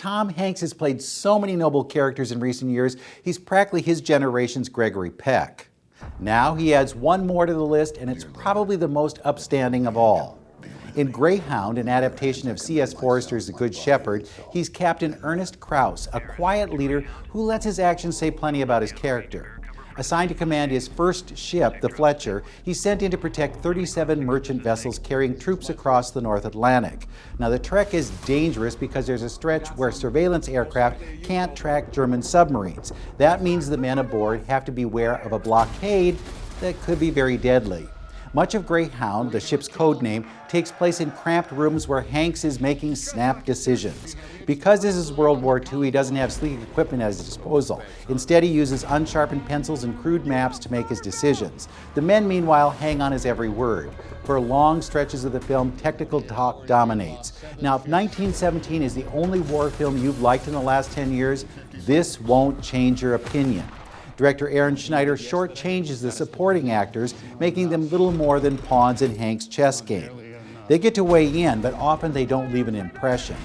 Tom Hanks has played so many noble characters in recent years, he's practically his generation's Gregory Peck. Now he adds one more to the list, and it's probably the most upstanding of all. In Greyhound, an adaptation of C.S. Forrester's The Good Shepherd, he's Captain Ernest Krause, a quiet leader who lets his actions say plenty about his character. Assigned to command his first ship, the Fletcher, he's sent in to protect 37 merchant vessels carrying troops across the North Atlantic. Now the trek is dangerous because there's a stretch where surveillance aircraft can't track German submarines. That means the men aboard have to beware of a blockade that could be very deadly. Much of Greyhound, the ship's code name, takes place in cramped rooms where Hanks is making snap decisions. Because this is World War II, he doesn't have sleek equipment at his disposal. Instead, he uses unsharpened pencils and crude maps to make his decisions. The men, meanwhile, hang on his every word. For long stretches of the film, technical talk dominates. Now, if 1917 is the only war film you've liked in the last 10 years, this won't change your opinion. Director Aaron Schneider shortchanges the supporting actors, making them little more than pawns in Hank's chess game. They get to weigh in, but often they don't leave an impression.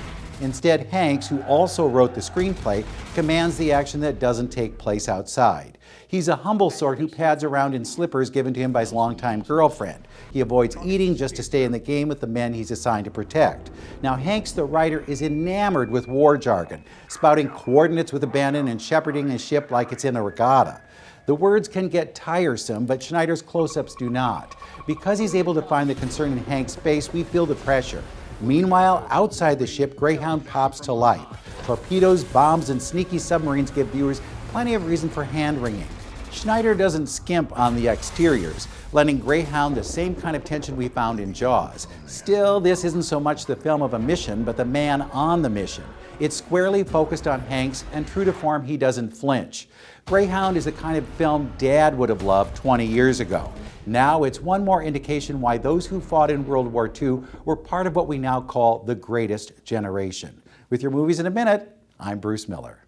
Instead, Hanks, who also wrote the screenplay, commands the action that doesn't take place outside. He's a humble sort who pads around in slippers given to him by his longtime girlfriend. He avoids eating just to stay in the game with the men he's assigned to protect. Now, Hanks, the writer, is enamored with war jargon, spouting coordinates with abandon and shepherding his ship like it's in a regatta. The words can get tiresome, but Schneider's close-ups do not. Because he's able to find the concern in Hanks' face, we feel the pressure. Meanwhile, outside the ship, Greyhound pops to life. Torpedoes, bombs, and sneaky submarines give viewers plenty of reason for hand-wringing. Schneider doesn't skimp on the exteriors, lending Greyhound the same kind of tension we found in Jaws. Still, this isn't so much the film of a mission, but the man on the mission. It's squarely focused on Hanks, and true to form, he doesn't flinch. Greyhound is the kind of film Dad would have loved 20 years ago. Now it's one more indication why those who fought in World War II were part of what we now call the greatest generation. With your movies in a minute, I'm Bruce Miller.